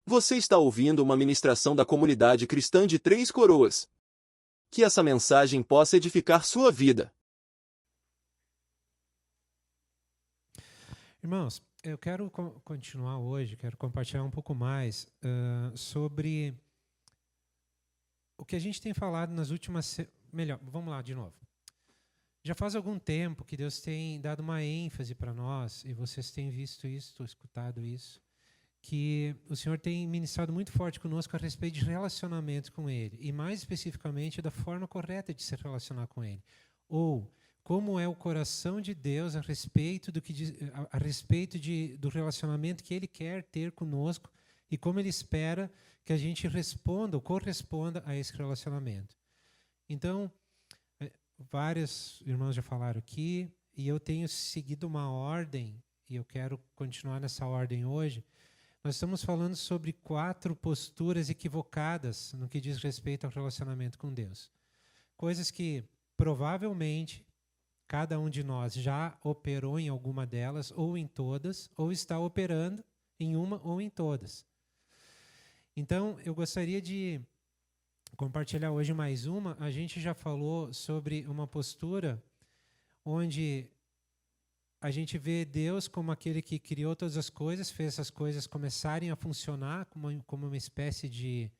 Você está ouvindo uma ministração da comunidade cristã de Três Coroas. Que essa mensagem possa edificar sua vida. Irmãos, eu quero continuar hoje, quero compartilhar um pouco mais sobre o que a gente tem falado nas últimas... Melhor, vamos lá de novo. Já faz algum tempo que Deus tem dado uma ênfase para nós, e vocês têm visto isso, escutado isso, que o Senhor tem ministrado muito forte conosco a respeito de relacionamento com Ele, e mais especificamente da forma correta de se relacionar com Ele. Ou como é o coração de Deus a respeito do relacionamento que Ele quer ter conosco e como Ele espera que a gente responda ou corresponda a esse relacionamento. Então, vários irmãos já falaram aqui, e eu tenho seguido uma ordem, e eu quero continuar nessa ordem hoje. Nós estamos falando sobre 4 posturas equivocadas no que diz respeito ao relacionamento com Deus. Coisas que, provavelmente, cada um de nós já operou em alguma delas, ou em todas, ou está operando em uma ou em todas. Então, eu gostaria de compartilhar hoje mais uma. A gente já falou sobre uma postura onde a gente vê Deus como aquele que criou todas as coisas, fez as coisas começarem a funcionar como uma espécie de...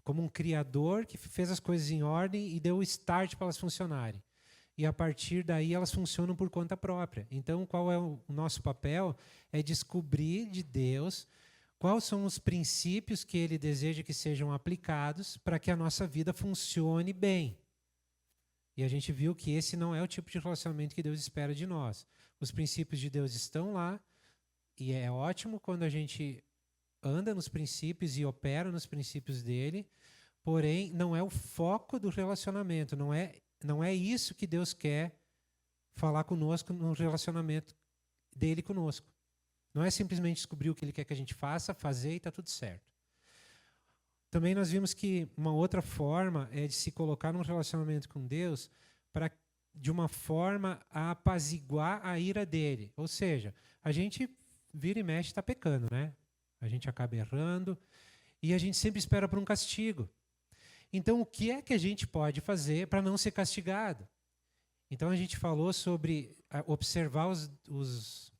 como um criador que fez as coisas em ordem e deu o start para elas funcionarem. E a partir daí elas funcionam por conta própria. Então, qual é o nosso papel? É descobrir de Deus quais são os princípios que Ele deseja que sejam aplicados para que a nossa vida funcione bem. E a gente viu que esse não é o tipo de relacionamento que Deus espera de nós. Os princípios de Deus estão lá, e é ótimo quando a gente anda nos princípios e opera nos princípios dele, porém, não é o foco do relacionamento, não é isso que Deus quer falar conosco no relacionamento dele conosco. Não é simplesmente descobrir o que Ele quer que a gente faça, fazer e está tudo certo. Também nós vimos que uma outra forma é de se colocar num relacionamento com Deus de uma forma a apaziguar a ira dele. Ou seja, a gente vira e mexe e está pecando, né? A gente acaba errando e a gente sempre espera por um castigo. Então, o que é que a gente pode fazer para não ser castigado? Então, a gente falou sobre observar os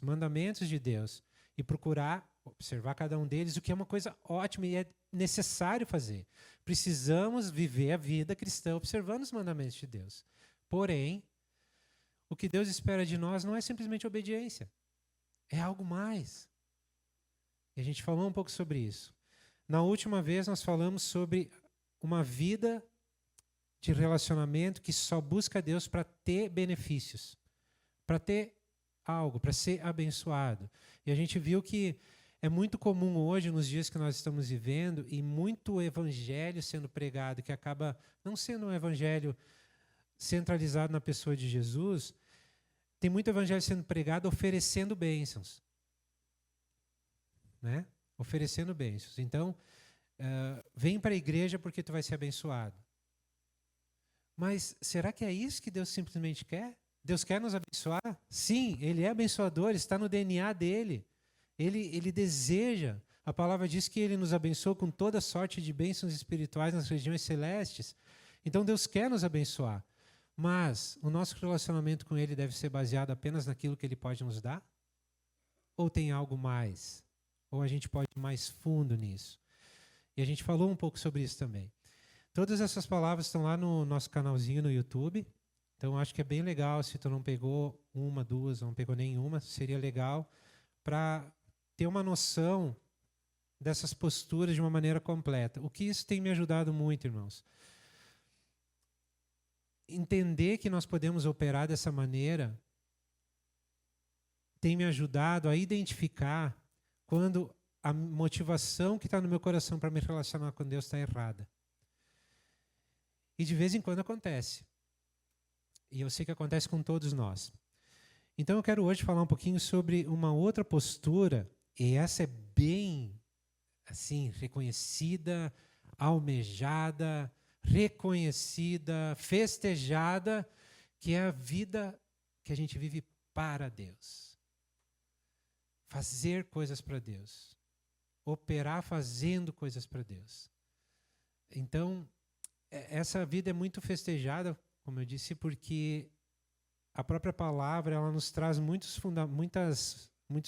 mandamentos de Deus e procurar observar cada um deles, o que é uma coisa ótima e é necessário fazer. Precisamos viver a vida cristã observando os mandamentos de Deus. Porém, o que Deus espera de nós não é simplesmente obediência. É algo mais. E a gente falou um pouco sobre isso. Na última vez nós falamos sobre uma vida de relacionamento que só busca Deus para ter benefícios, para ter algo, para ser abençoado. E a gente viu que é muito comum hoje, nos dias que nós estamos vivendo, e muito evangelho sendo pregado, que acaba não sendo um evangelho centralizado na pessoa de Jesus, tem muito evangelho sendo pregado oferecendo bênçãos. Né? Oferecendo bênçãos. Então, vem para a igreja porque tu vai ser abençoado. Mas será que é isso que Deus simplesmente quer? Deus quer nos abençoar? Sim, Ele é abençoador, está no DNA dele. Ele deseja. A palavra diz que Ele nos abençoa com toda sorte de bênçãos espirituais nas regiões celestes. Então Deus quer nos abençoar. Mas o nosso relacionamento com Ele deve ser baseado apenas naquilo que Ele pode nos dar? Ou tem algo mais? Ou a gente pode ir mais fundo nisso? E a gente falou um pouco sobre isso também. Todas essas palavras estão lá no nosso canalzinho no YouTube. Então, acho que é bem legal, se tu não pegou uma, duas, não pegou nenhuma, seria legal para ter uma noção dessas posturas de uma maneira completa. O que isso tem me ajudado muito, irmãos? Entender que nós podemos operar dessa maneira tem me ajudado a identificar quando a motivação que está no meu coração para me relacionar com Deus está errada. E de vez em quando acontece. E eu sei que acontece com todos nós. Então eu quero hoje falar um pouquinho sobre uma outra postura, e essa é bem assim, reconhecida, almejada, reconhecida, festejada, que é a vida que a gente vive para Deus. fazer coisas para Deus, operar fazendo coisas para Deus. Então, essa vida é muito festejada, como eu disse, porque a própria palavra ela nos traz muitos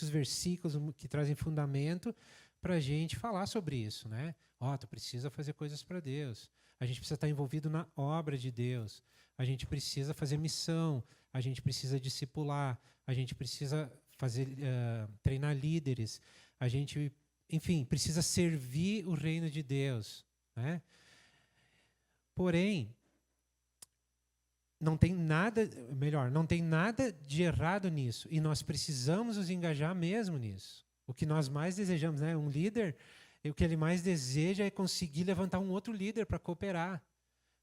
versículos que trazem fundamento para a gente falar sobre isso, né? Tu precisa fazer coisas para Deus. A gente precisa estar envolvido na obra de Deus. A gente precisa fazer missão. A gente precisa discipular. A gente precisa treinar líderes. A gente, enfim, precisa servir o reino de Deus, né? Porém, não tem nada de errado nisso. E nós precisamos nos engajar mesmo nisso. O que nós mais desejamos, né? Um líder, o que ele mais deseja é conseguir levantar um outro líder para cooperar.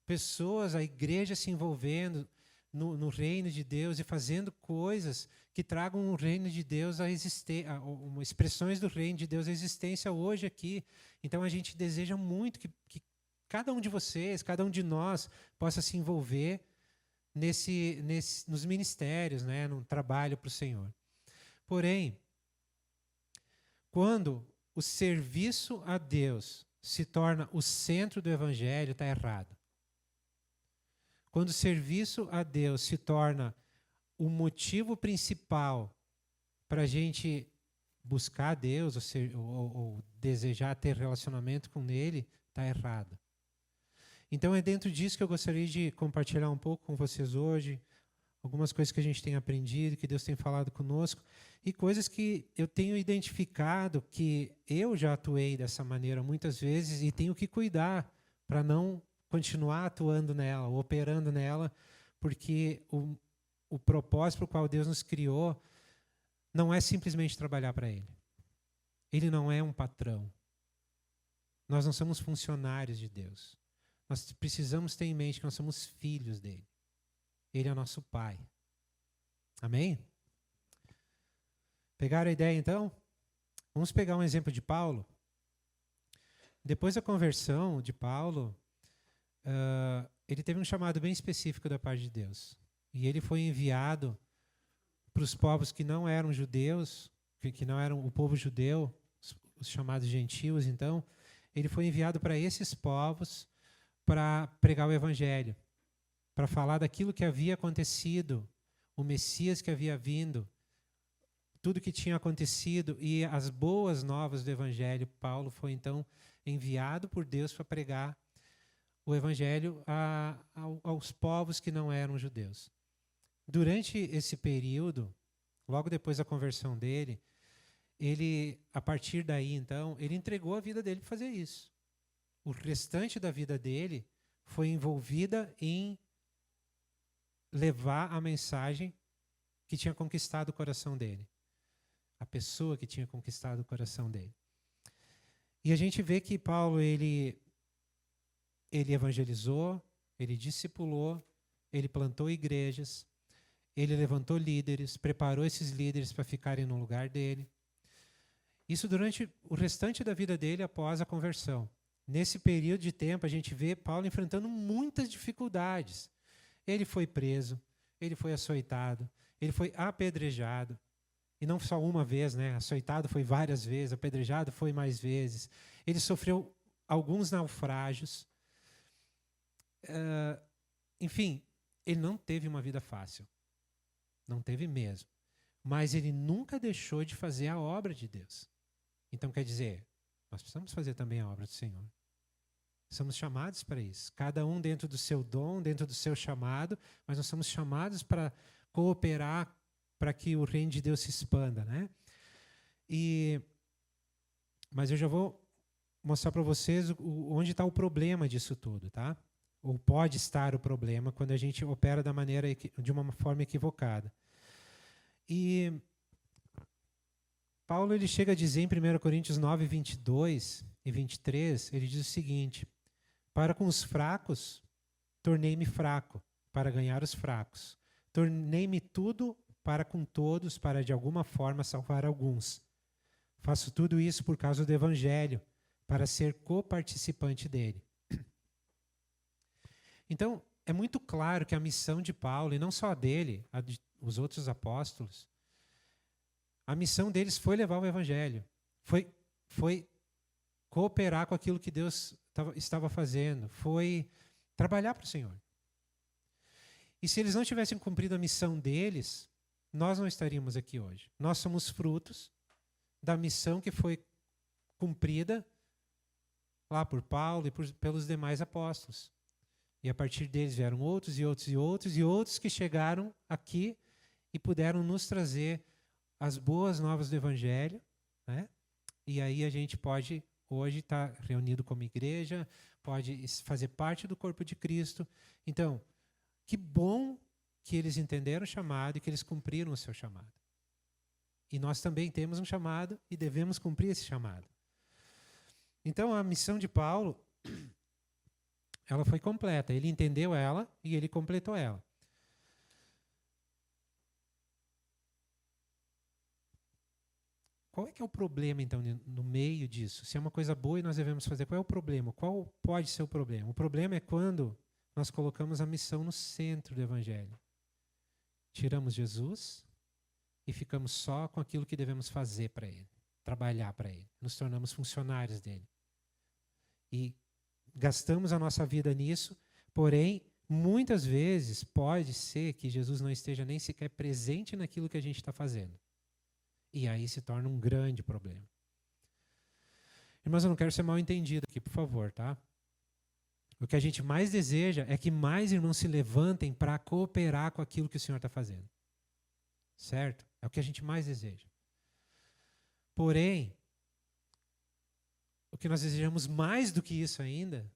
Pessoas, a igreja se envolvendo no reino de Deus e fazendo coisas que tragam o reino de Deus a existência, expressões do reino de Deus à existência hoje aqui. Então a gente deseja muito que cada um de vocês, cada um de nós possa se envolver nos ministérios, né, no trabalho para o Senhor. Porém, quando o serviço a Deus se torna o centro do Evangelho, está errado. Quando o serviço a Deus se torna o motivo principal para a gente buscar Deus ou desejar ter relacionamento com Ele, está errado. Então é dentro disso que eu gostaria de compartilhar um pouco com vocês hoje, algumas coisas que a gente tem aprendido, que Deus tem falado conosco, e coisas que eu tenho identificado que eu já atuei dessa maneira muitas vezes e tenho que cuidar para não continuar atuando nela, operando nela, porque o propósito para o qual Deus nos criou não é simplesmente trabalhar para Ele. Ele não é um patrão. Nós não somos funcionários de Deus. Nós precisamos ter em mente que nós somos filhos dele. Ele é nosso Pai. Amém? Pegaram a ideia, então? Vamos pegar um exemplo de Paulo. Depois da conversão de Paulo, ele teve um chamado bem específico da parte de Deus. E ele foi enviado para os povos que não eram judeus, que não eram o povo judeu, os chamados gentios, então. Ele foi enviado para esses povos para pregar o Evangelho, para falar daquilo que havia acontecido, o Messias que havia vindo, tudo que tinha acontecido e as boas novas do Evangelho. Paulo foi então enviado por Deus para pregar o Evangelho aos povos que não eram judeus. Durante esse período, logo depois da conversão dele, a partir daí então, ele entregou a vida dele para fazer isso. O restante da vida dele foi envolvida em levar a mensagem que tinha conquistado o coração dele. A pessoa que tinha conquistado o coração dele. E a gente vê que Paulo, ele evangelizou, ele discipulou, ele plantou igrejas, ele levantou líderes, preparou esses líderes para ficarem no lugar dele. Isso durante o restante da vida dele após a conversão. Nesse período de tempo, a gente vê Paulo enfrentando muitas dificuldades. Ele foi preso, ele foi açoitado, ele foi apedrejado. E não só uma vez, né? Açoitado foi várias vezes, apedrejado foi mais vezes. Ele sofreu alguns naufrágios. Enfim, ele não teve uma vida fácil. Não teve mesmo. Mas ele nunca deixou de fazer a obra de Deus. Então, quer dizer, nós precisamos fazer também a obra do Senhor. Somos chamados para isso. Cada um dentro do seu dom, dentro do seu chamado, mas nós somos chamados para cooperar para que o reino de Deus se expanda, né? Mas eu já vou mostrar para vocês onde está o problema disso tudo, tá? Ou pode estar o problema quando a gente opera de uma forma equivocada. E Paulo ele chega a dizer em 1 Coríntios 9, 22 e 23, ele diz o seguinte: para com os fracos, tornei-me fraco, para ganhar os fracos. Tornei-me tudo para com todos, para de alguma forma salvar alguns. Faço tudo isso por causa do Evangelho, para ser coparticipante dele. Então, é muito claro que a missão de Paulo, e não só a dele, a de os outros apóstolos, A missão deles foi levar o evangelho, foi cooperar com aquilo que Deus estava fazendo, foi trabalhar para o Senhor. E se eles não tivessem cumprido a missão deles, nós não estaríamos aqui hoje. Nós somos frutos da missão que foi cumprida lá por Paulo e pelos demais apóstolos. E a partir deles vieram outros e outros e outros e outros que chegaram aqui e puderam nos trazer as boas novas do Evangelho, né? E aí a gente pode hoje estar reunido como igreja, pode fazer parte do corpo de Cristo. Então, que bom que eles entenderam o chamado e que eles cumpriram o seu chamado. E nós também temos um chamado e devemos cumprir esse chamado. Então, a missão de Paulo, ela foi completa. Ele entendeu ela e ele completou ela. Qual é que é o problema, então, no meio disso? Se é uma coisa boa e nós devemos fazer, qual é o problema? Qual pode ser o problema? O problema é quando nós colocamos a missão no centro do Evangelho. Tiramos Jesus e ficamos só com aquilo que devemos fazer para Ele, trabalhar para Ele. Nos tornamos funcionários dEle. E gastamos a nossa vida nisso, porém, muitas vezes pode ser que Jesus não esteja nem sequer presente naquilo que a gente está fazendo. E aí se torna um grande problema. Irmãos, eu não quero ser mal entendido aqui, por favor, tá? O que a gente mais deseja é que mais irmãos se levantem para cooperar com aquilo que o Senhor está fazendo. Certo? É o que a gente mais deseja. Porém, o que nós desejamos mais do que isso ainda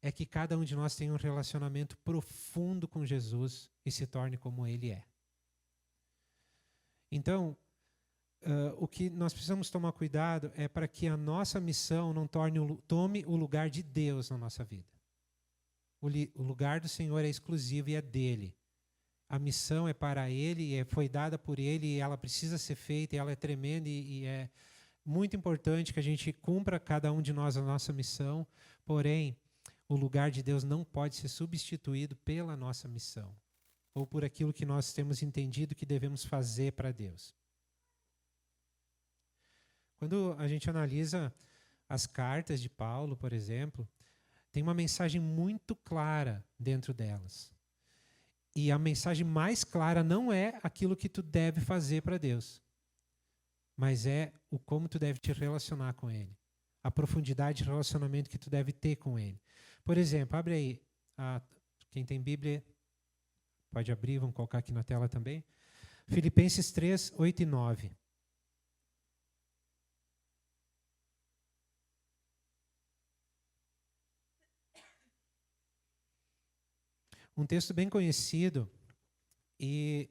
é que cada um de nós tenha um relacionamento profundo com Jesus e se torne como Ele é. Então, o que nós precisamos tomar cuidado é para que a nossa missão não tome o lugar de Deus na nossa vida. O lugar do Senhor é exclusivo e é dele. A missão é para Ele, foi dada por Ele e ela precisa ser feita, e ela é tremenda e é muito importante que a gente cumpra cada um de nós a nossa missão, porém, o lugar de Deus não pode ser substituído pela nossa missão ou por aquilo que nós temos entendido que devemos fazer para Deus. Quando a gente analisa as cartas de Paulo, por exemplo, tem uma mensagem muito clara dentro delas. E a mensagem mais clara não é aquilo que tu deve fazer para Deus, mas é o como tu deve te relacionar com Ele. A profundidade de relacionamento que tu deve ter com Ele. Por exemplo, abre aí, quem tem Bíblia pode abrir, vamos colocar aqui na tela também. Filipenses 3, 8 e 9. Um texto bem conhecido e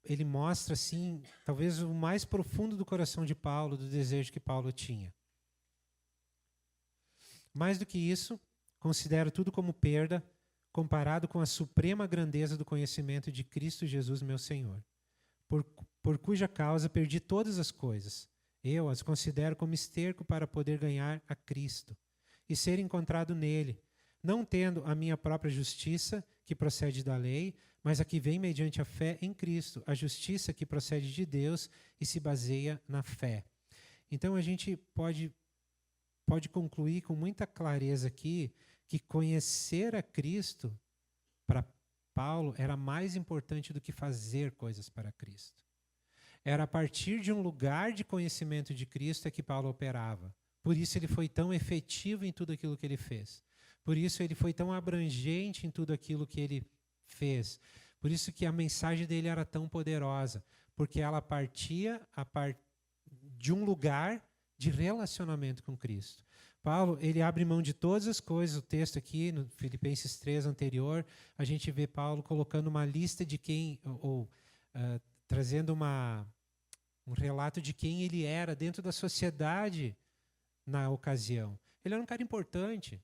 ele mostra, assim, talvez o mais profundo do coração de Paulo, do desejo que Paulo tinha. Mais do que isso, considero tudo como perda, comparado com a suprema grandeza do conhecimento de Cristo Jesus, meu Senhor, por cuja causa perdi todas as coisas. Eu as considero como esterco para poder ganhar a Cristo e ser encontrado nele, não tendo a minha própria justiça, que procede da lei, mas a que vem mediante a fé em Cristo, a justiça que procede de Deus e se baseia na fé. Então a gente pode concluir com muita clareza aqui que conhecer a Cristo, para Paulo, era mais importante do que fazer coisas para Cristo. Era a partir de um lugar de conhecimento de Cristo é que Paulo operava. Por isso ele foi tão efetivo em tudo aquilo que ele fez. Por isso ele foi tão abrangente em tudo aquilo que ele fez. Por isso que a mensagem dele era tão poderosa, porque ela partia de um lugar de relacionamento com Cristo. Paulo, ele abre mão de todas as coisas. O texto aqui, no Filipenses 3 anterior, a gente vê Paulo colocando uma lista de quem, trazendo um relato de quem ele era dentro da sociedade na ocasião. Ele era um cara importante.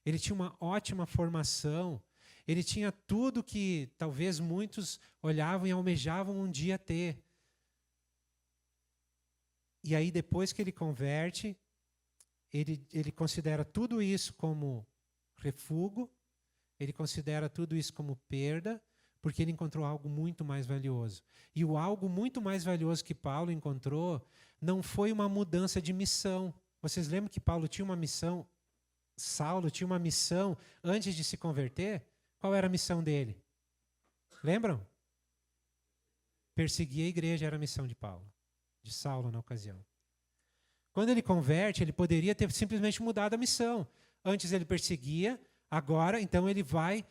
Ele tinha uma ótima formação, ele tinha tudo que talvez muitos olhavam e almejavam um dia ter. E aí, depois que ele converte, ele considera tudo isso como refúgio, ele considera tudo isso como perda, porque ele encontrou algo muito mais valioso. E o algo muito mais valioso que Paulo encontrou não foi uma mudança de missão. Vocês lembram que Paulo tinha uma missão? Saulo tinha uma missão antes de se converter? Qual era a missão dele? Lembram? Perseguir a igreja era a missão de Paulo, de Saulo na ocasião. Quando ele converte, ele poderia ter simplesmente mudado a missão. Antes ele perseguia, agora então ele vai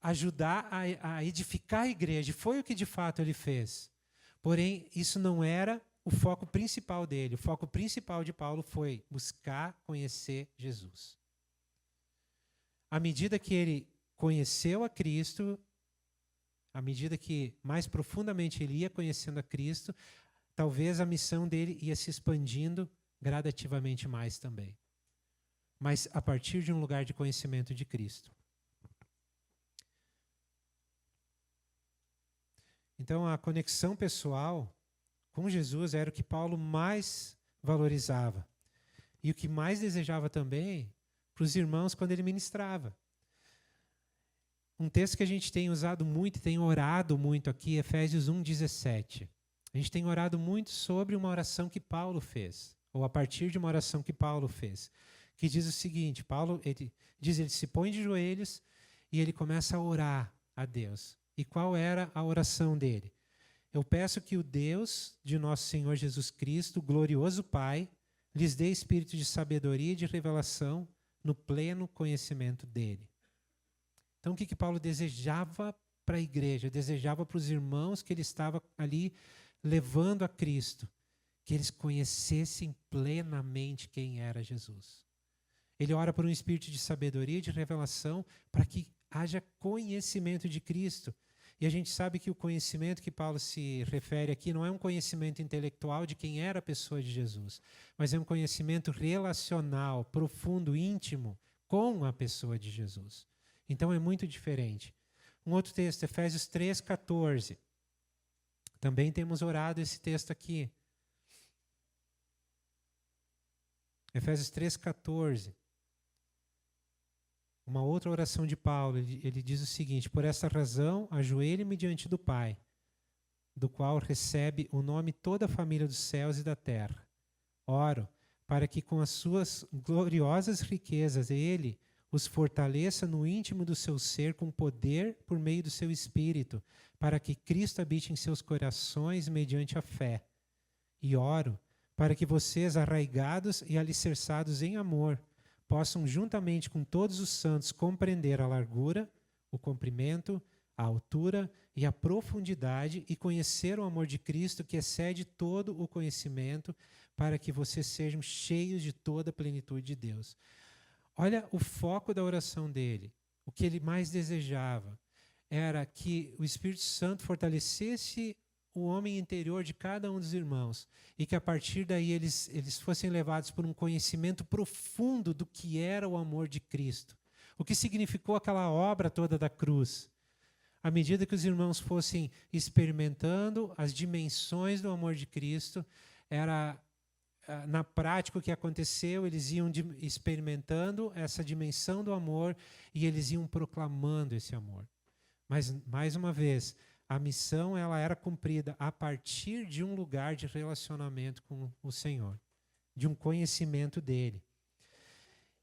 ajudar a edificar a igreja. Foi o que de fato ele fez. Porém, isso não era o foco principal dele. O foco principal de Paulo foi buscar conhecer Jesus. À medida que ele conheceu a Cristo, à medida que mais profundamente ele ia conhecendo a Cristo, talvez a missão dele ia se expandindo gradativamente mais também. Mas a partir de um lugar de conhecimento de Cristo. Então, a conexão pessoal com Jesus era o que Paulo mais valorizava. E o que mais desejava também para os irmãos quando ele ministrava. Um texto que a gente tem usado muito e tem orado muito aqui, Efésios 1:17. A gente tem orado muito sobre uma oração que Paulo fez, ou a partir de uma oração que Paulo fez, que diz o seguinte: Paulo, ele se põe de joelhos e ele começa a orar a Deus. E qual era a oração dele? Eu peço que o Deus de nosso Senhor Jesus Cristo, glorioso Pai, lhes dê espírito de sabedoria e de revelação no pleno conhecimento dele. Então, o que Paulo desejava para a igreja, desejava para os irmãos que ele estava ali levando a Cristo, que eles conhecessem plenamente quem era Jesus. Ele ora por um espírito de sabedoria e de revelação para que haja conhecimento de Cristo. E a gente sabe que o conhecimento que Paulo se refere aqui não é um conhecimento intelectual de quem era a pessoa de Jesus, mas é um conhecimento relacional, profundo, íntimo com a pessoa de Jesus. Então é muito diferente. Um outro texto, Efésios 3:14. Também temos orado esse texto aqui. Efésios 3:14. Uma outra oração de Paulo, ele diz o seguinte: por essa razão, ajoelhe-me diante do Pai, do qual recebe o nome toda a família dos céus e da terra. Oro para que com as suas gloriosas riquezas ele os fortaleça no íntimo do seu ser com poder por meio do seu Espírito, para que Cristo habite em seus corações mediante a fé. E oro para que vocês, arraigados e alicerçados em amor, possam, juntamente com todos os santos, compreender a largura, o comprimento, a altura e a profundidade e conhecer o amor de Cristo que excede todo o conhecimento, para que vocês sejam cheios de toda a plenitude de Deus. Olha o foco da oração dele. O que ele mais desejava era que o Espírito Santo fortalecesse o homem interior de cada um dos irmãos e que a partir daí eles fossem levados por um conhecimento profundo do que era o amor de Cristo. O que significou aquela obra toda da cruz. À medida que os irmãos fossem experimentando as dimensões do amor de Cristo, era na prática o que aconteceu, eles iam experimentando essa dimensão do amor e eles iam proclamando esse amor. Mas, mais uma vez, a missão ela era cumprida a partir de um lugar de relacionamento com o Senhor, de um conhecimento dele.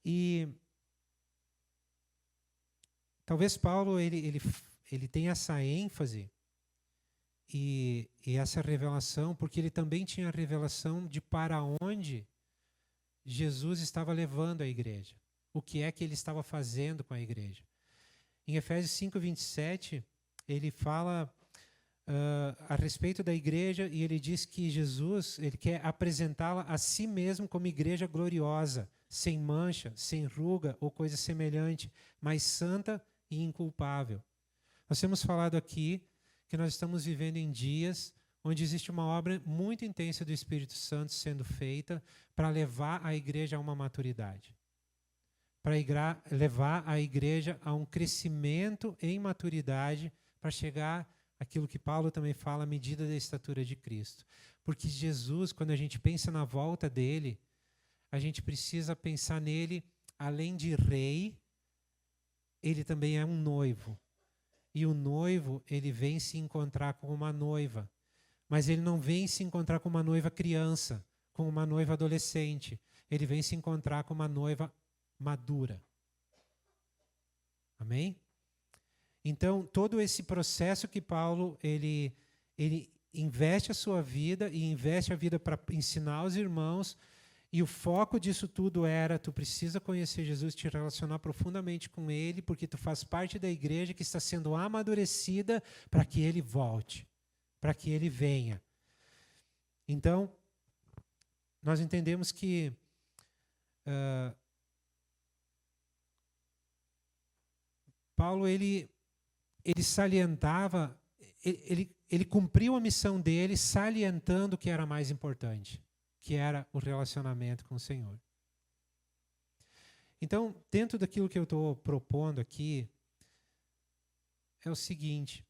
E talvez Paulo ele tenha essa ênfase e essa revelação, porque ele também tinha a revelação de para onde Jesus estava levando a igreja. O que é que ele estava fazendo com a igreja. Em Efésios 5:27, ele fala a respeito da igreja e ele diz que Jesus ele quer apresentá-la a si mesmo como igreja gloriosa, sem mancha, sem ruga ou coisa semelhante, mas santa e inculpável. Nós temos falado aqui que nós estamos vivendo em dias onde existe uma obra muito intensa do Espírito Santo sendo feita para levar a igreja a uma maturidade, para levar a igreja a um crescimento em maturidade, para chegar àquilo que Paulo também fala, a medida da estatura de Cristo. Porque Jesus, quando a gente pensa na volta dele, a gente precisa pensar nele, além de rei, ele também é um noivo. E o noivo, ele vem se encontrar com uma noiva. Mas ele não vem se encontrar com uma noiva criança, com uma noiva adolescente. Ele vem se encontrar com uma noiva madura. Amém? Então, todo esse processo que Paulo, ele investe a sua vida e investe a vida para ensinar os irmãos, e o foco disso tudo era, tu precisa conhecer Jesus, te relacionar profundamente com Ele, porque tu faz parte da igreja que está sendo amadurecida para que Ele volte, para que Ele venha. Então, nós entendemos que Paulo, ele salientava, ele cumpriu a missão dele salientando o que era mais importante, que era o relacionamento com o Senhor. Então, dentro daquilo que eu estou propondo aqui, é o seguinte: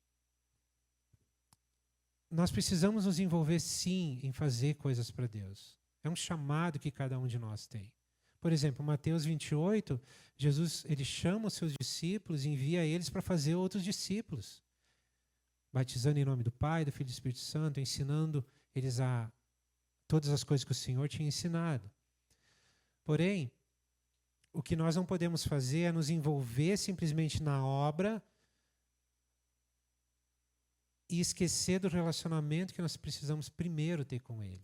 nós precisamos nos envolver, sim, em fazer coisas para Deus. É um chamado que cada um de nós tem. Por exemplo, Mateus 28, Jesus, ele chama os seus discípulos e envia eles para fazer outros discípulos, batizando em nome do Pai, do Filho e do Espírito Santo, ensinando eles a todas as coisas que o Senhor tinha ensinado. Porém, o que nós não podemos fazer é nos envolver simplesmente na obra e esquecer do relacionamento que nós precisamos primeiro ter com Ele.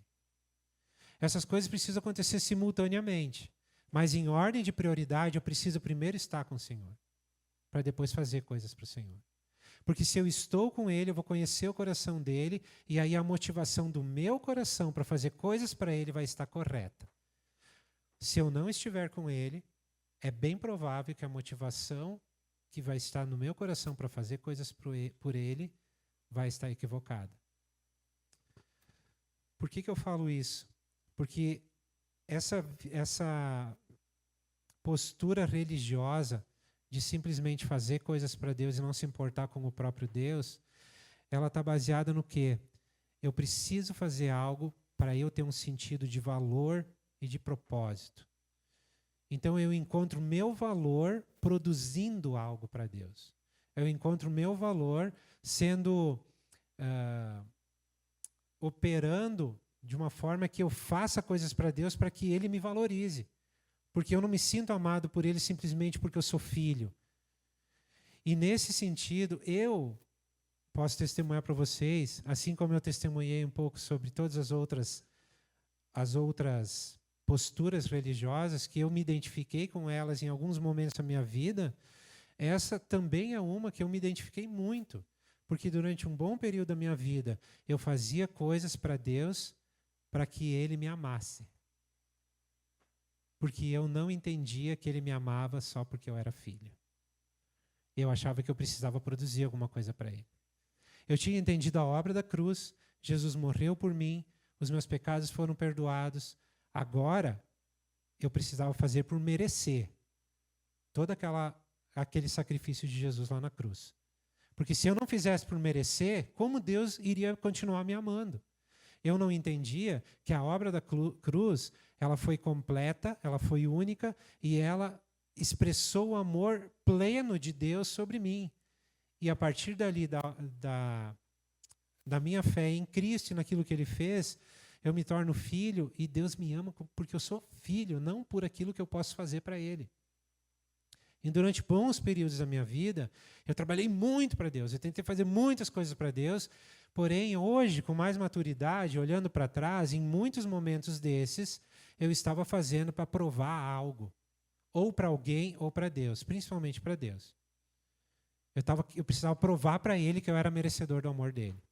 Essas coisas precisam acontecer simultaneamente, mas em ordem de prioridade eu preciso primeiro estar com o Senhor, para depois fazer coisas para o Senhor. Porque se eu estou com Ele, eu vou conhecer o coração dEle, e aí a motivação do meu coração para fazer coisas para Ele vai estar correta. Se eu não estiver com Ele, é bem provável que a motivação que vai estar no meu coração para fazer coisas por Ele vai estar equivocada. Por que eu falo isso? Porque essa postura religiosa de simplesmente fazer coisas para Deus e não se importar com o próprio Deus, ela está baseada no quê? Eu preciso fazer algo para eu ter um sentido de valor e de propósito. Então eu encontro meu valor produzindo algo para Deus. Eu encontro meu valor sendo operando de uma forma que eu faça coisas para Deus para que Ele me valorize. Porque eu não me sinto amado por Ele simplesmente porque eu sou filho. E nesse sentido, eu posso testemunhar para vocês, assim como eu testemunhei um pouco sobre todas as outras posturas religiosas, que eu me identifiquei com elas em alguns momentos da minha vida, essa também é uma que eu me identifiquei muito. Porque durante um bom período da minha vida, eu fazia coisas para Deus para que Ele me amasse. Porque eu não entendia que Ele me amava só porque eu era filho. Eu achava que eu precisava produzir alguma coisa para Ele. Eu tinha entendido a obra da cruz, Jesus morreu por mim, os meus pecados foram perdoados. Agora, eu precisava fazer por merecer todo aquele sacrifício de Jesus lá na cruz. Porque se eu não fizesse por merecer, como Deus iria continuar me amando? Eu não entendia que a obra da cruz, ela foi completa, ela foi única e ela expressou o amor pleno de Deus sobre mim. E a partir dali, da minha fé em Cristo e naquilo que Ele fez, eu me torno filho e Deus me ama porque eu sou filho, não por aquilo que eu posso fazer para Ele. E durante bons períodos da minha vida, eu trabalhei muito para Deus, eu tentei fazer muitas coisas para Deus, porém, hoje, com mais maturidade, olhando para trás, em muitos momentos desses, eu estava fazendo para provar algo, ou para alguém, ou para Deus, principalmente para Deus. Eu precisava provar para Ele que eu era merecedor do amor dEle.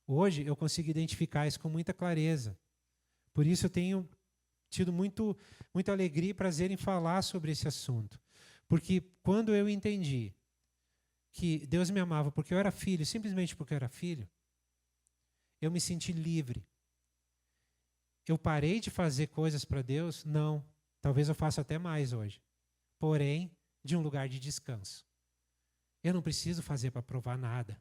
Hoje, eu consigo identificar isso com muita clareza. Por isso, eu tenho tido muita alegria e prazer em falar sobre esse assunto. Porque quando eu entendi que Deus me amava porque eu era filho, simplesmente porque eu era filho, eu me senti livre. Eu parei de fazer coisas para Deus? Não. Talvez eu faça até mais hoje. Porém, de um lugar de descanso. Eu não preciso fazer para provar nada.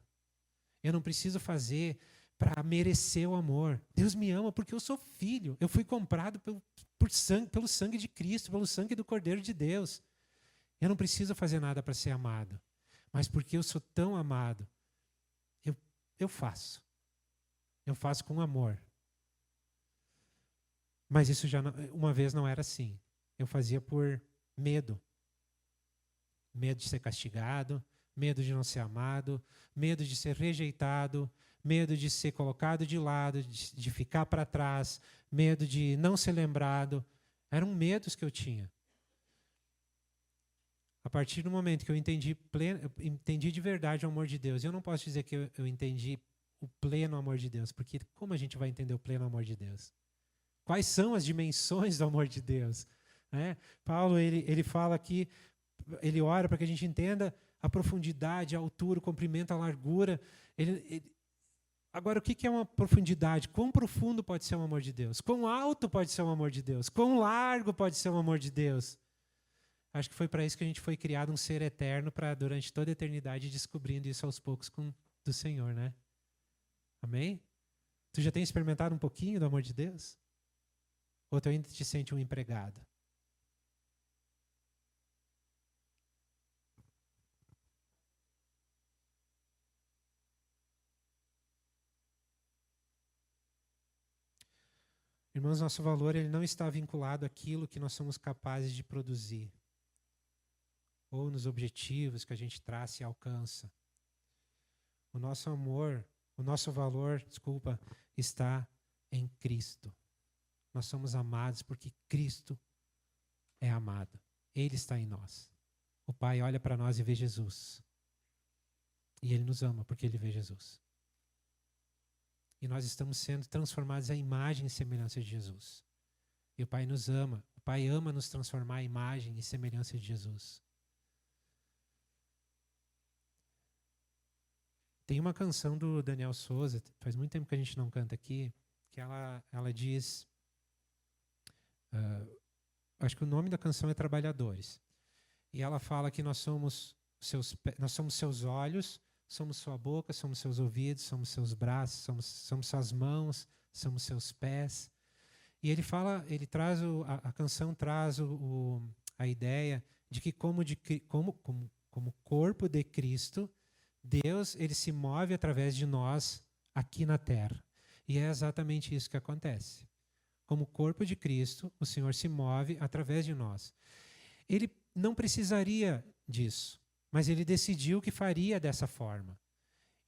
Eu não preciso fazer para merecer o amor. Deus me ama porque eu sou filho. Eu fui comprado pelo sangue de Cristo, pelo sangue do Cordeiro de Deus. Eu não preciso fazer nada para ser amado. Mas porque eu sou tão amado, eu faço. Eu faço com amor. Mas isso já uma vez não era assim. Eu fazia por medo. Medo de ser castigado, medo de não ser amado, medo de ser rejeitado, medo de ser colocado de lado, de ficar para trás, medo de não ser lembrado. Eram medos que eu tinha. A partir do momento que eu entendi de verdade o amor de Deus, eu não posso dizer que eu entendi o pleno amor de Deus, porque como a gente vai entender o pleno amor de Deus? Quais são as dimensões do amor de Deus? Né? Paulo, ele fala aqui, ele ora para que a gente entenda a profundidade, a altura, o comprimento, a largura. Agora, o que é uma profundidade? Quão profundo pode ser o amor de Deus? Quão alto pode ser o amor de Deus? Quão largo pode ser o amor de Deus? Acho que foi para isso que a gente foi criado, um ser eterno, para durante toda a eternidade descobrindo isso aos poucos do Senhor, né? Amém? Tu já tem experimentado um pouquinho do amor de Deus? Ou tu ainda te sente um empregado? Irmãos, nosso valor ele não está vinculado àquilo que nós somos capazes de produzir, ou nos objetivos que a gente traça e alcança. O nosso amor, o nosso valor, está em Cristo. Nós somos amados porque Cristo é amado. Ele está em nós. O Pai olha para nós e vê Jesus. E Ele nos ama porque Ele vê Jesus. E nós estamos sendo transformados à imagem e semelhança de Jesus. E o Pai nos ama. O Pai ama nos transformar à imagem e semelhança de Jesus. Tem uma canção do Daniel Souza, faz muito tempo que a gente não canta aqui, que ela diz, acho que o nome da canção é Trabalhadores. E ela fala que nós somos seus olhos, somos sua boca, somos seus ouvidos, somos seus braços, somos suas mãos, somos seus pés. E ele fala, a canção traz a ideia de que como corpo de Cristo, Deus ele se move através de nós aqui na terra. E é exatamente isso que acontece. Como corpo de Cristo, o Senhor se move através de nós. Ele não precisaria disso, mas ele decidiu que faria dessa forma.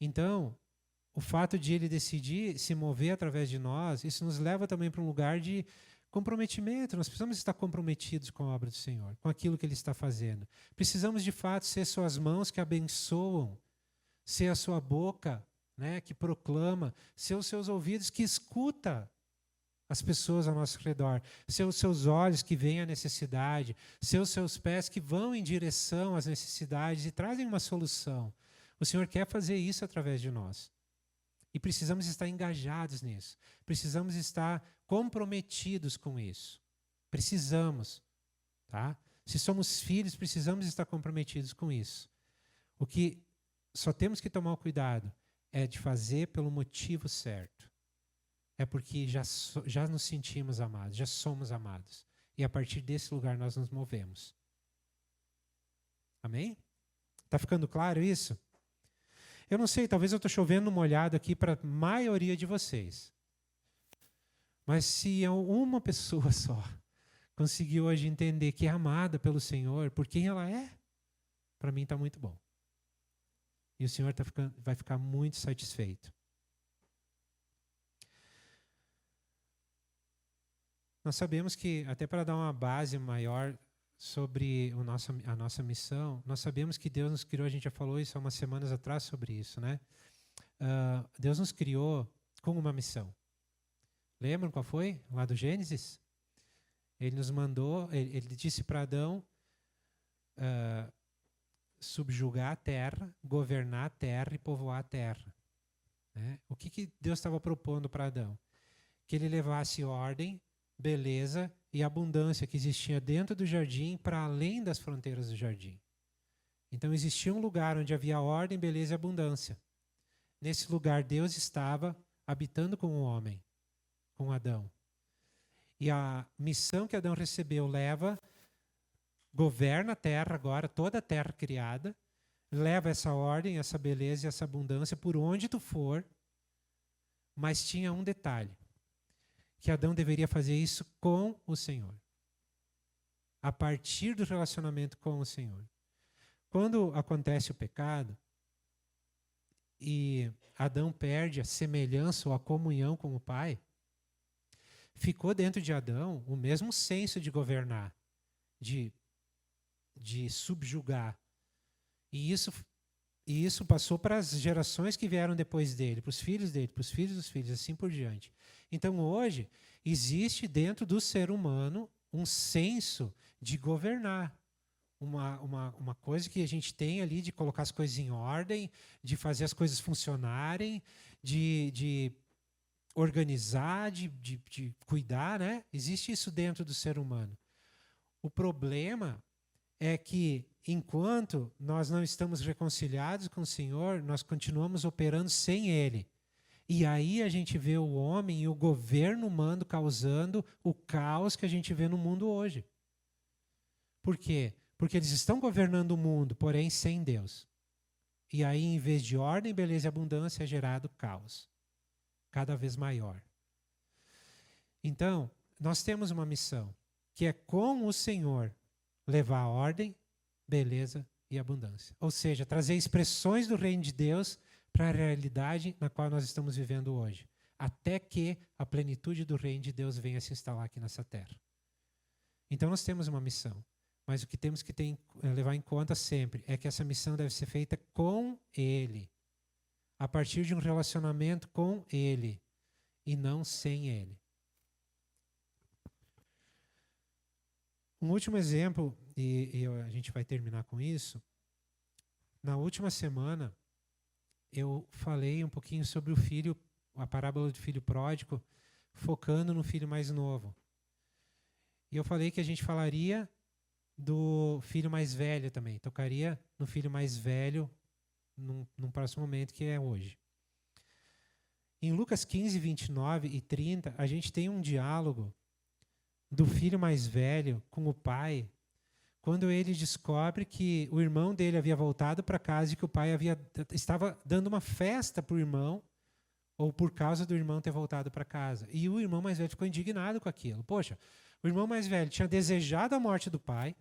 Então, o fato de ele decidir se mover através de nós, isso nos leva também para um lugar de comprometimento. Nós precisamos estar comprometidos com a obra do Senhor, com aquilo que Ele está fazendo. Precisamos, de fato, ser suas mãos que abençoam, ser a sua boca, né, que proclama, ser os seus ouvidos que escuta as pessoas ao nosso redor, ser os seus olhos que veem a necessidade, ser os seus pés que vão em direção às necessidades e trazem uma solução. O Senhor quer fazer isso através de nós. E precisamos estar engajados nisso. Precisamos estar comprometidos com isso. Precisamos. Tá? Se somos filhos, precisamos estar comprometidos com isso. O que só temos que tomar cuidado é de fazer pelo motivo certo. É porque já nos sentimos amados, já somos amados. E a partir desse lugar nós nos movemos. Amém? Está ficando claro isso? Eu não sei, talvez eu estou chovendo molhado aqui para a maioria de vocês. Mas se uma pessoa só conseguiu hoje entender que é amada pelo Senhor, por quem ela é, para mim está muito bom. E o Senhor vai ficar muito satisfeito. Nós sabemos que, até para dar uma base maior sobre a nossa missão, nós sabemos que Deus nos criou, a gente já falou isso há umas semanas atrás sobre isso, né? Deus nos criou com uma missão. Lembram qual foi? Lá do Gênesis? Ele nos mandou, ele disse para Adão subjugar a terra, governar a terra e povoar a terra. Né? O que Deus estava propondo para Adão? Que ele levasse ordem, beleza e abundância que existia dentro do jardim para além das fronteiras do jardim. Então existia um lugar onde havia ordem, beleza e abundância. Nesse lugar Deus estava habitando com o homem, com Adão. E a missão que Adão recebeu governa a terra agora, toda a terra criada, leva essa ordem, essa beleza e essa abundância por onde tu for, mas tinha um detalhe, que Adão deveria fazer isso com o Senhor, a partir do relacionamento com o Senhor. Quando acontece o pecado e Adão perde a semelhança ou a comunhão com o Pai, ficou dentro de Adão o mesmo senso de governar, de subjugar. E isso passou para as gerações que vieram depois dele, para os filhos dele, para os filhos dos filhos, assim por diante. Então, hoje, existe dentro do ser humano um senso de governar. Uma coisa que a gente tem ali de colocar as coisas em ordem, de fazer as coisas funcionarem, de organizar, de cuidar, né? Existe isso dentro do ser humano. O problema é que, enquanto nós não estamos reconciliados com o Senhor, nós continuamos operando sem Ele. E aí a gente vê o homem e o governo humano causando o caos que a gente vê no mundo hoje. Por quê? Porque eles estão governando o mundo, porém sem Deus. E aí, em vez de ordem, beleza e abundância, é gerado caos. Cada vez maior. Então, nós temos uma missão, que é com o Senhor levar a ordem, beleza e abundância. Ou seja, trazer expressões do reino de Deus para a realidade na qual nós estamos vivendo hoje, até que a plenitude do reino de Deus venha se instalar aqui nessa terra. Então nós temos uma missão, mas o que temos que levar em conta sempre é que essa missão deve ser feita com Ele, a partir de um relacionamento com Ele, e não sem Ele. Um último exemplo, e a gente vai terminar com isso. Na última semana, eu falei um pouquinho sobre o filho, a parábola do filho pródigo, focando no filho mais novo. E eu falei que a gente falaria do filho mais velho também, tocaria no filho mais velho num próximo momento, que é hoje. Em Lucas 15, 29 e 30, a gente tem um diálogo do filho mais velho com o pai, quando ele descobre que o irmão dele havia voltado para casa e que o pai estava dando uma festa para o irmão, ou por causa do irmão ter voltado para casa. E o irmão mais velho ficou indignado com aquilo. Poxa, o irmão mais velho tinha desejado a morte do pai,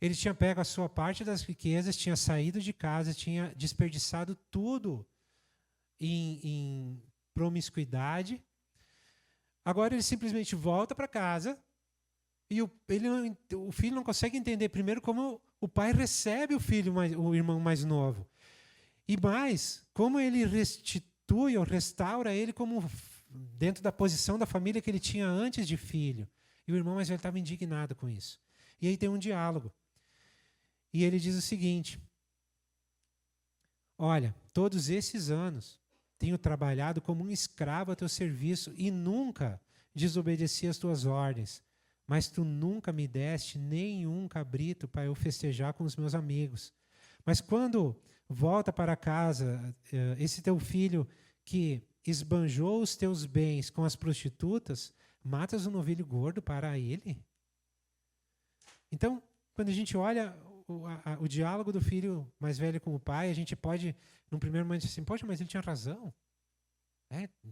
ele tinha pego a sua parte das riquezas, tinha saído de casa, tinha desperdiçado tudo em promiscuidade. Agora ele simplesmente volta para casa e o filho não consegue entender primeiro como o pai recebe o irmão mais novo. E mais, como ele restitui ou restaura ele como dentro da posição da família que ele tinha antes de filho. E o irmão mais velho estava indignado com isso. E aí tem um diálogo. E ele diz o seguinte: olha, todos esses anos tenho trabalhado como um escravo a teu serviço e nunca desobedeci às tuas ordens, mas tu nunca me deste nenhum cabrito para eu festejar com os meus amigos. Mas quando volta para casa esse teu filho que esbanjou os teus bens com as prostitutas, matas um novilho gordo para ele? Então, quando a gente olha o diálogo do filho mais velho com o pai, a gente pode, num primeiro momento, dizer assim, poxa, mas ele tinha razão.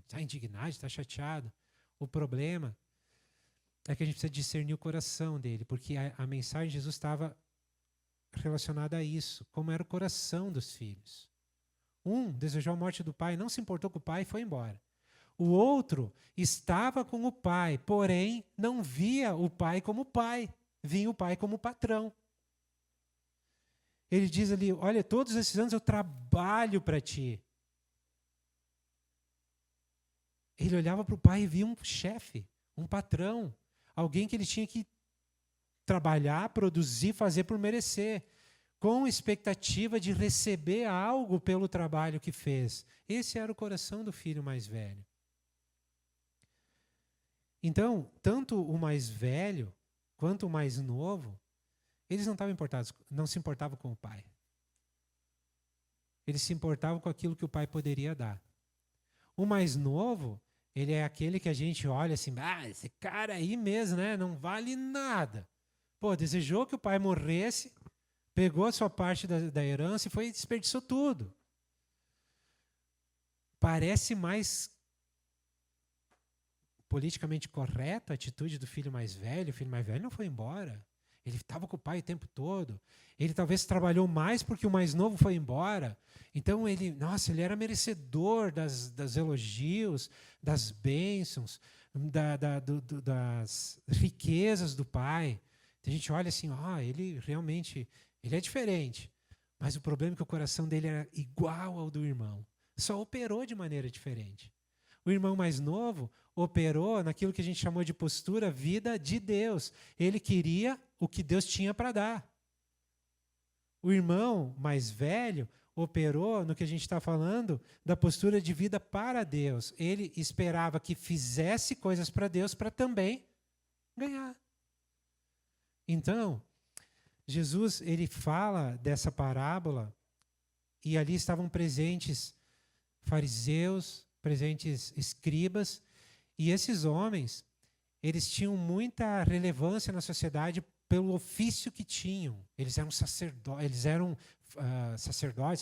Está indignado, está chateado. O problema é que a gente precisa discernir o coração dele, porque a mensagem de Jesus estava relacionada a isso, como era o coração dos filhos. Um desejou a morte do pai, não se importou com o pai e foi embora. O outro estava com o pai, porém não via o pai como pai, via o pai como patrão. Ele diz ali, olha, todos esses anos eu trabalho para ti. Ele olhava para o pai e via um chefe, um patrão, alguém que ele tinha que trabalhar, produzir, fazer por merecer, com expectativa de receber algo pelo trabalho que fez. Esse era o coração do filho mais velho. Então, tanto o mais velho quanto o mais novo, eles não se importavam com o pai. Eles se importavam com aquilo que o pai poderia dar. O mais novo, ele é aquele que a gente olha assim, esse cara aí mesmo, né, não vale nada. Pô, desejou que o pai morresse Pegou a sua parte da herança e foi e desperdiçou tudo. Parece mais politicamente correta a atitude do filho mais velho. O filho mais velho não foi embora. Ele estava com o pai o tempo todo. Ele talvez trabalhou mais porque o mais novo foi embora. Então ele era merecedor das elogios, das bênçãos, das riquezas do pai. A gente olha assim, ele realmente, ele é diferente. Mas o problema é que o coração dele era igual ao do irmão. Só operou de maneira diferente. O irmão mais novo operou naquilo que a gente chamou de postura vida de Deus. Ele queria o que Deus tinha para dar. O irmão mais velho operou no que a gente está falando da postura de vida para Deus. Ele esperava que fizesse coisas para Deus para também ganhar. Então, Jesus ele fala dessa parábola e ali estavam presentes fariseus, presentes escribas, e esses homens, eles tinham muita relevância na sociedade pelo ofício que tinham. Eles eram sacerdotes,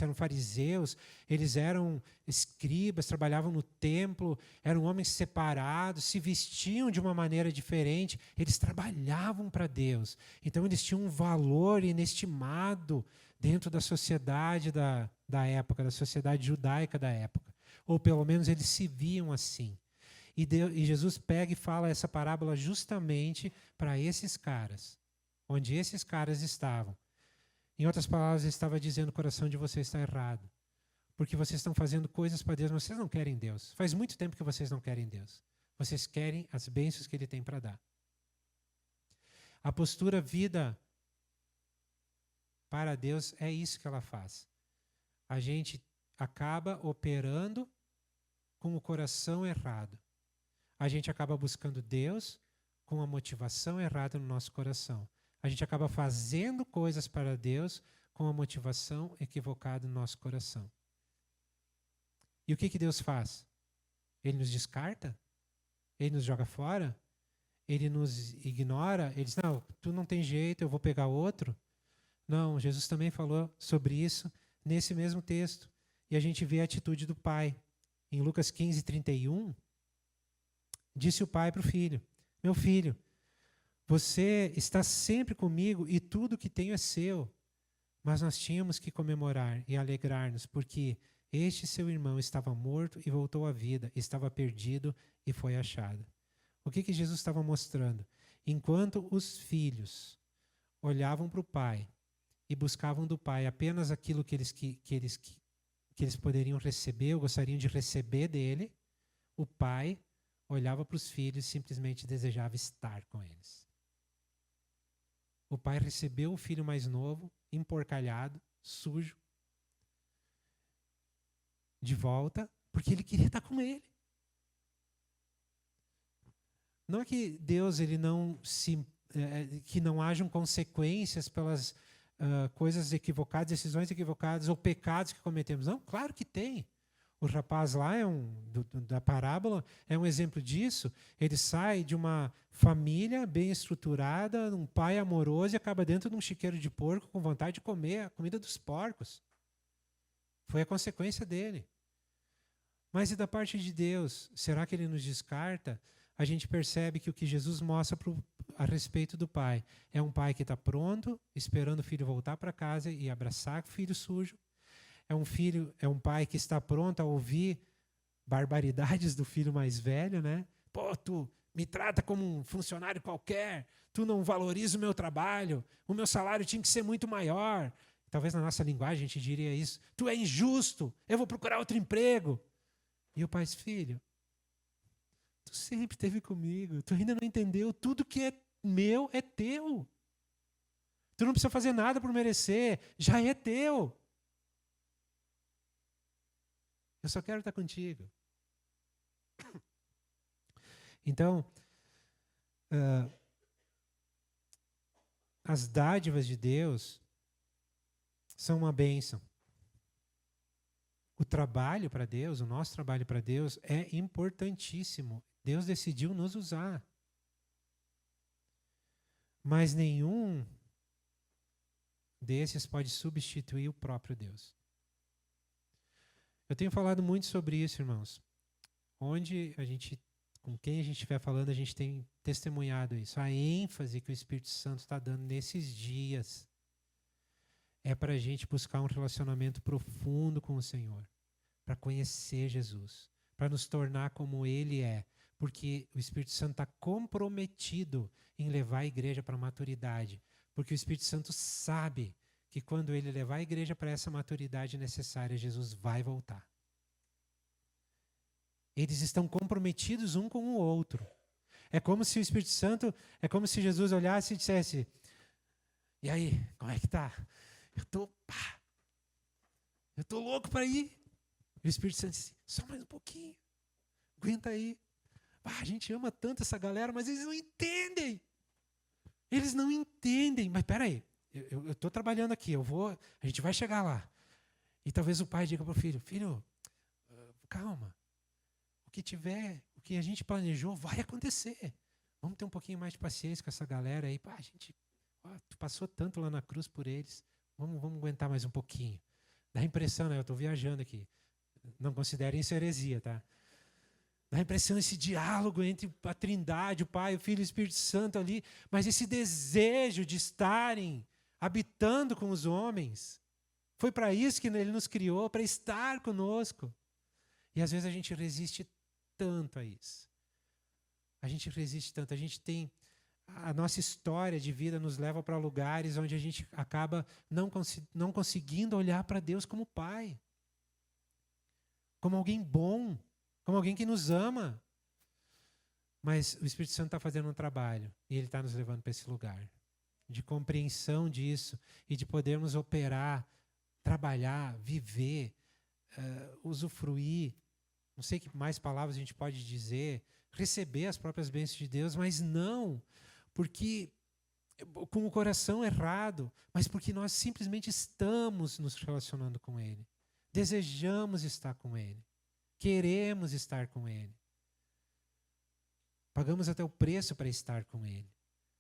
eram fariseus, eles eram escribas, trabalhavam no templo, eram homens separados, se vestiam de uma maneira diferente, eles trabalhavam para Deus. Então eles tinham um valor inestimado dentro da sociedade da época, da sociedade judaica da época. Ou pelo menos eles se viam assim. E Jesus pega e fala essa parábola justamente para esses caras, onde esses caras estavam. Em outras palavras, ele estava dizendo: o coração de vocês está errado. Porque vocês estão fazendo coisas para Deus, mas vocês não querem Deus. Faz muito tempo que vocês não querem Deus. Vocês querem as bênçãos que Ele tem para dar. A postura vida para Deus é isso que ela faz. A gente acaba operando com o coração errado. A gente acaba buscando Deus com a motivação errada no nosso coração. A gente acaba fazendo coisas para Deus com a motivação equivocada no nosso coração. E o que Deus faz? Ele nos descarta? Ele nos joga fora? Ele nos ignora? Ele diz: não, tu não tem jeito, eu vou pegar outro? Não, Jesus também falou sobre isso nesse mesmo texto. E a gente vê a atitude do pai. Em Lucas 15:31, disse o pai para o filho: meu filho, você está sempre comigo e tudo que tenho é seu. Mas nós tínhamos que comemorar e alegrar-nos, porque este seu irmão estava morto e voltou à vida, estava perdido e foi achado. O que Jesus estava mostrando? Enquanto os filhos olhavam para o pai e buscavam do pai apenas aquilo que eles poderiam receber ou gostariam de receber dele, o pai olhava para os filhos e simplesmente desejava estar com eles. O pai recebeu o filho mais novo, emporcalhado, sujo, de volta, porque ele queria estar com ele. Não é que Deus ele não que não hajam consequências pelas coisas equivocadas, decisões equivocadas ou pecados que cometemos. Não, claro que tem. O rapaz lá da parábola é um exemplo disso. Ele sai de uma família bem estruturada, um pai amoroso e acaba dentro de um chiqueiro de porco com vontade de comer a comida dos porcos. Foi a consequência dele. Mas e da parte de Deus? Será que ele nos descarta? A gente percebe que o que Jesus mostra a respeito do pai é um pai que está pronto, esperando o filho voltar para casa e abraçar o filho sujo. É um pai que está pronto a ouvir barbaridades do filho mais velho, né? Pô, tu me trata como um funcionário qualquer, tu não valoriza o meu trabalho, o meu salário tinha que ser muito maior. Talvez na nossa linguagem a gente diria isso. Tu é injusto, eu vou procurar outro emprego. E o pai diz: filho, tu sempre esteve comigo, tu ainda não entendeu, tudo que é meu é teu. Tu não precisa fazer nada por merecer, já é teu. Eu só quero estar contigo. Então, as dádivas de Deus são uma bênção. O trabalho para Deus, o nosso trabalho para Deus é importantíssimo. Deus decidiu nos usar. Mas nenhum desses pode substituir o próprio Deus. Eu tenho falado muito sobre isso, irmãos. Com quem a gente estiver falando, a gente tem testemunhado isso. A ênfase que o Espírito Santo está dando nesses dias é para a gente buscar um relacionamento profundo com o Senhor, para conhecer Jesus, para nos tornar como Ele é, porque o Espírito Santo está comprometido em levar a igreja para a maturidade, porque o Espírito Santo sabe que quando Ele levar a igreja para essa maturidade necessária, Jesus vai voltar. Eles estão comprometidos um com o outro. É como se o Espírito Santo, é como se Jesus olhasse e dissesse: e aí, como é que tá? Eu tô louco para ir. E o Espírito Santo disse: só mais um pouquinho. Aguenta aí. A gente ama tanto essa galera, mas eles não entendem. Eles não entendem. Mas peraí, eu estou trabalhando aqui, a gente vai chegar lá. E talvez o pai diga para o filho: filho, calma. O que a gente planejou vai acontecer. Vamos ter um pouquinho mais de paciência com essa galera aí. Tu passou tanto lá na cruz por eles. Vamos aguentar mais um pouquinho. Dá a impressão, né? Eu estou viajando aqui. Não considerem isso heresia, tá? Dá a impressão esse diálogo entre a Trindade, o Pai, o Filho e o Espírito Santo ali, mas esse desejo de estarem habitando com os homens. Foi para isso que Ele nos criou, para estar conosco. E às vezes a gente resiste tanto a isso. A gente resiste tanto. A nossa história de vida nos leva para lugares onde a gente acaba não conseguindo olhar para Deus como Pai, como alguém bom, como alguém que nos ama. Mas o Espírito Santo está fazendo um trabalho e Ele está nos levando para esse lugar de compreensão disso e de podermos operar, trabalhar, viver, usufruir. Não sei que mais palavras a gente pode dizer, receber as próprias bênçãos de Deus, mas não porque com o coração errado, mas porque nós simplesmente estamos nos relacionando com Ele. Desejamos estar com Ele. Queremos estar com Ele. Pagamos até o preço para estar com Ele.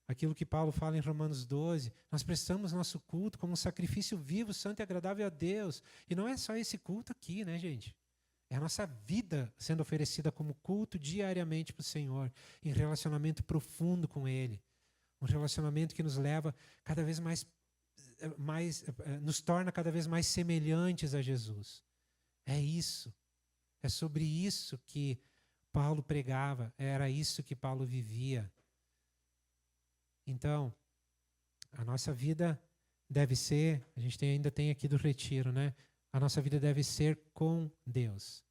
Aquilo que Paulo fala em Romanos 12, nós prestamos nosso culto como um sacrifício vivo, santo e agradável a Deus. E não é só esse culto aqui, né, gente? É a nossa vida sendo oferecida como culto diariamente para o Senhor, em relacionamento profundo com Ele. Um relacionamento que nos leva cada vez mais, nos torna cada vez mais semelhantes a Jesus. É isso. É sobre isso que Paulo pregava, era isso que Paulo vivia. Então, a nossa vida deve ser, a gente ainda tem aqui do retiro, né? A nossa vida deve ser com Deus.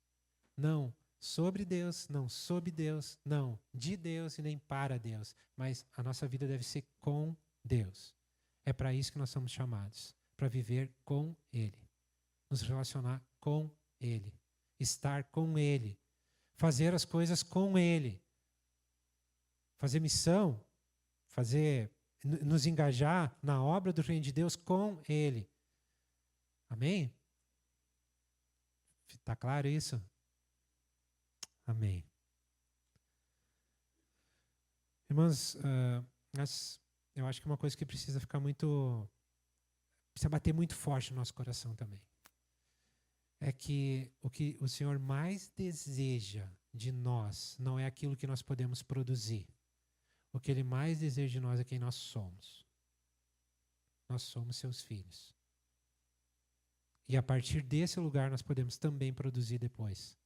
Não sobre Deus, não sob Deus, não de Deus e nem para Deus. Mas a nossa vida deve ser com Deus. É para isso que nós somos chamados. Para viver com Ele. Nos relacionar com Ele. Estar com Ele. Fazer as coisas com Ele. Fazer missão. Nos engajar na obra do Reino de Deus com Ele. Amém? Está claro isso? Amém. Irmãos, eu acho que uma coisa que precisa bater muito forte no nosso coração também, é que o que o Senhor mais deseja de nós não é aquilo que nós podemos produzir. O que Ele mais deseja de nós é quem nós somos. Nós somos seus filhos. E a partir desse lugar nós podemos também produzir depois.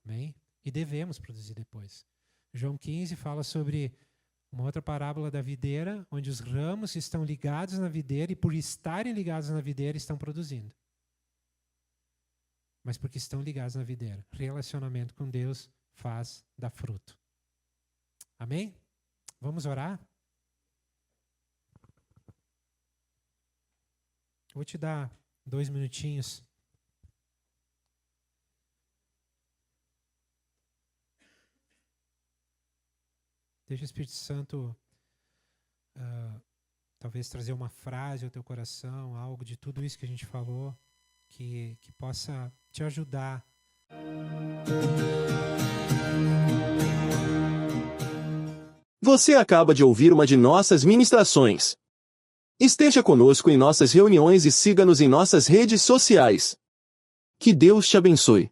Amém? E devemos produzir depois. João 15 fala sobre uma outra parábola da videira, onde os ramos estão ligados na videira e por estarem ligados na videira estão produzindo. Mas porque estão ligados na videira. Relacionamento com Deus dá fruto. Amém? Vamos orar? Vou te dar 2 minutinhos. Deixa o Espírito Santo talvez trazer uma frase ao teu coração, algo de tudo isso que a gente falou, que possa te ajudar. Você acaba de ouvir uma de nossas ministrações. Esteja conosco em nossas reuniões e siga-nos em nossas redes sociais. Que Deus te abençoe.